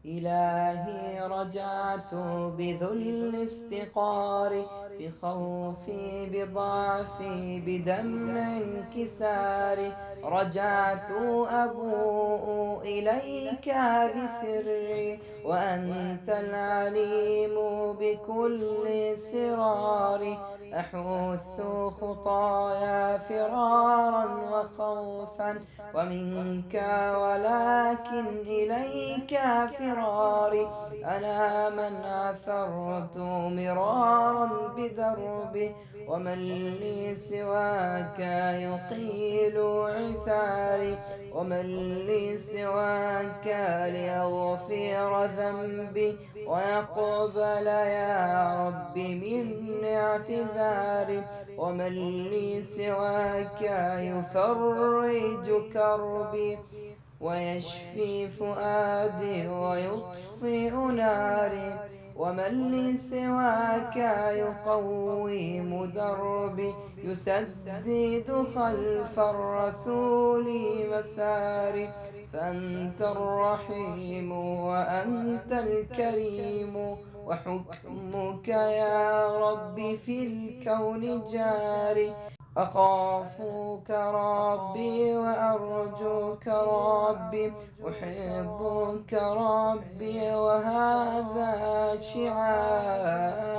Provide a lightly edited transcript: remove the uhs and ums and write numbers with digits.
إلهي رجعت بذل افتقاري، بخوفي بضعفي بدمع انكساري، رجعت أبوء إليك بسري وأنت العليم بكل سراري، أحث خطايا فرارا وخوفا ومنك ولكن إليك فراري، أنا من عثرت مرارا بدربي ومن لي سواك يقيل عثاري، ومن لي سواك ليغفر ذنبي ويقبل يا رب مني اعتذاري، ومن لي سواك يفرج كربي ويشفي فؤادي ويطفئ ناري، ومن لي سواك يقوم دربي يسدد خلف الرسول مساري، فأنت الرحيم وأنت الكريم وحكمك يا رب في الكون جاري، أخافك ربي وأرجوك ربي أحبك ربي وهذا شعاري.